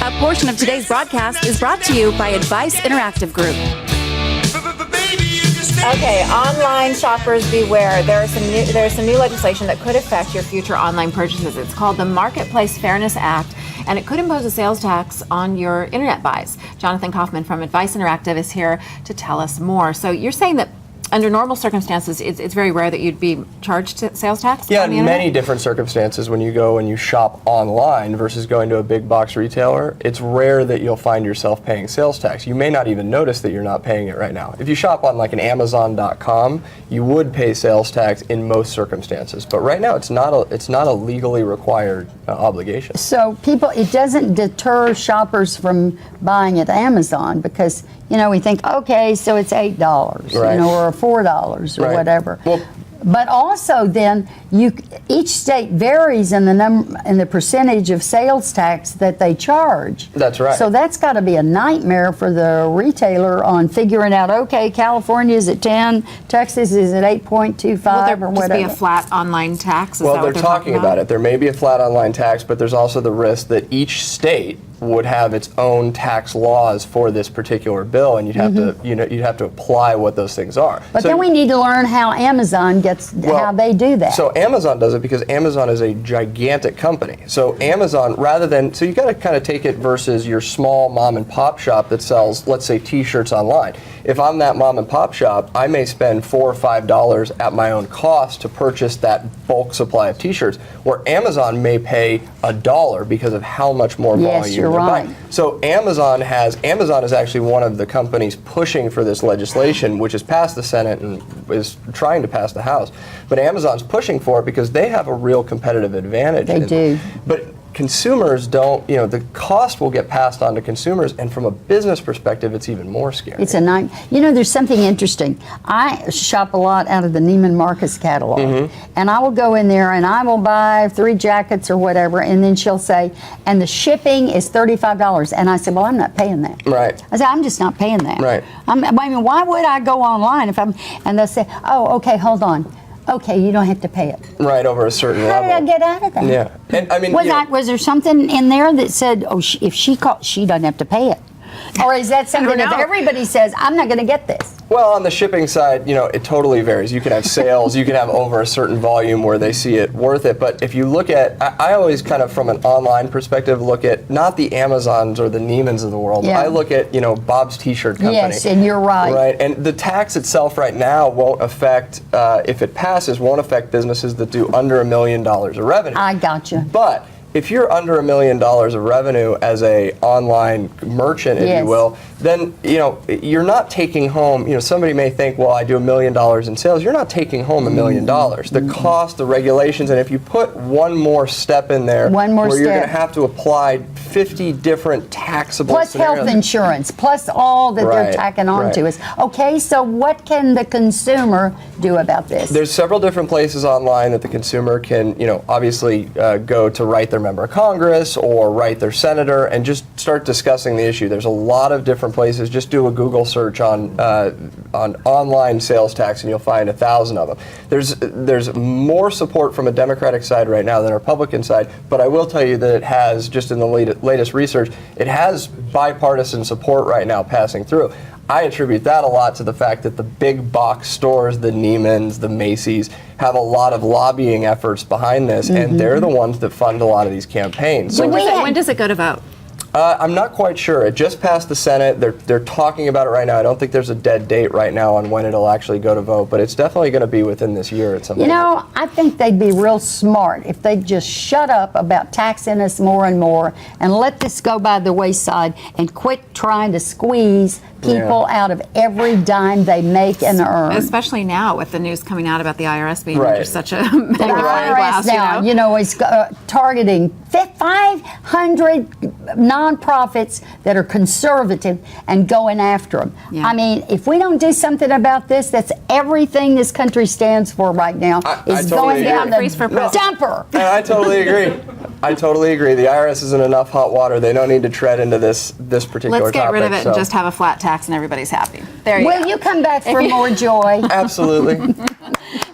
A portion of today's broadcast is brought to you by Advice Interactive Group. Okay, online shoppers beware. There's some new legislation that could affect your future online purchases. It's called the Marketplace Fairness Act, and it could impose a sales tax on your internet buys. Jonathan Kaufman from Advice Interactive is here to tell us more. So you're saying that under normal circumstances, it's very rare that you'd be charged sales tax? Yeah, on the in internet? many different circumstances, when you go and you shop online versus going to a big box retailer, it's rare that you'll find yourself paying sales tax. You may not even notice that you're not paying it right now. If you shop on like an Amazon.com, you would pay sales tax in most circumstances. But right now, it's not a legally required obligation. So it doesn't deter shoppers from buying at Amazon because, we think, okay, so it's $8, right. Or $4 or right. whatever. Well, but also then each state varies in the percentage of sales tax that they charge. That's right. So that's got to be a nightmare for the retailer on figuring out, okay, California is at 10, Texas is at 8.25 or whatever. Will there just be a flat online tax? Well, they're talking about it. There may be a flat online tax, but there's also the risk that each state would have its own tax laws for this particular bill, and you'd have to, you'd have to apply what those things are. But then we need to learn how Amazon how they do that. So Amazon does it because Amazon is a gigantic company. So Amazon, so you got to kind of take it versus your small mom and pop shop that sells, let's say, T-shirts online. If I'm that mom and pop shop, I may spend $4 or $5 at my own cost to purchase that bulk supply of T-shirts, where Amazon may pay $1 because of how much more volume you're right. buying. So Amazon is actually one of the companies pushing for this legislation, which has passed the Senate and is trying to pass the House. But Amazon's pushing for it because they have a real competitive advantage. They do. But consumers don't, the cost will get passed on to consumers, and from a business perspective, it's even more scary. It's a night. There's something interesting. I shop a lot out of the Neiman Marcus catalog, and I will go in there and I will buy 3 jackets or whatever, and then she'll say, and the shipping is $35, and I said, well, I'm not paying that. Right. I said, I'm just not paying that. Right. Why would I go online and they'll say, oh, okay, hold on. Okay, you don't have to pay it. Right, over a certain level. How did I get out of that? Yeah. And I mean, was there something in there that said, oh, if she calls, she doesn't have to pay it? Or is that something if everybody says, I'm not going to get this? Well, on the shipping side, it totally varies. You can have sales, you can have over a certain volume where they see it worth it. But if you look at, I always kind of from an online perspective look at not the Amazons or the Neimans of the world. Yeah. I look at, Bob's T-shirt company. Yes, and you're right. Right, and the tax itself right now won't affect, if it passes, won't affect businesses that do under $1 million of revenue. I got you. But if you're under $1 million of revenue as a online merchant, if you will, then you're not taking home. Somebody may think, well, I do $1 million in sales. You're not taking home $1 million. The cost, the regulations, and if you put one more step in there, where you're going to have to apply 50 different taxable plus scenarios. Health insurance, plus all that they're tacking on to us. Okay, so what can the consumer do about this? There's several different places online that the consumer can, obviously go to write their member of Congress or write their senator and just start discussing the issue. There's a lot of different places. Just do a Google search on online sales tax and you'll find 1,000 of them. There's more support from a Democratic side right now than a Republican side, but I will tell you that it has, just in the latest research, it has bipartisan support right now passing through. I attribute that a lot to the fact that the big box stores, the Neimans, the Macy's, have a lot of lobbying efforts behind this, and they're the ones that fund a lot of these campaigns. So when does it go to vote? I'm not quite sure. It just passed the Senate. They're talking about it right now. I don't think there's a dead date right now on when it'll actually go to vote, but it's definitely going to be within this year at some point. I think they'd be real smart if they'd just shut up about taxing us more and more and let this go by the wayside and quit trying to squeeze people out of every dime they make and earn. Especially now with the news coming out about the IRS being under such a magnifying glass. Now, is targeting 500 nonprofits that are conservative and going after them. Yeah. I mean, if we don't do something about this, that's everything this country stands for right now is totally going down the dumper. I totally agree. I totally agree. The IRS isn't enough hot water. They don't need to tread into this particular Let's get topic. rid of it and just have a flat tax and everybody's happy. There you go. Will you come back for more joy? Absolutely.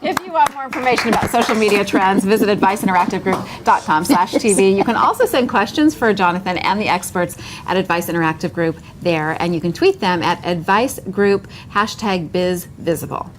If you want more information about social media trends, visit adviceinteractivegroup.com/TV. You can also send questions for Jonathan and the experts at Advice Interactive Group there, and you can tweet them at Advice Group #BizVisible.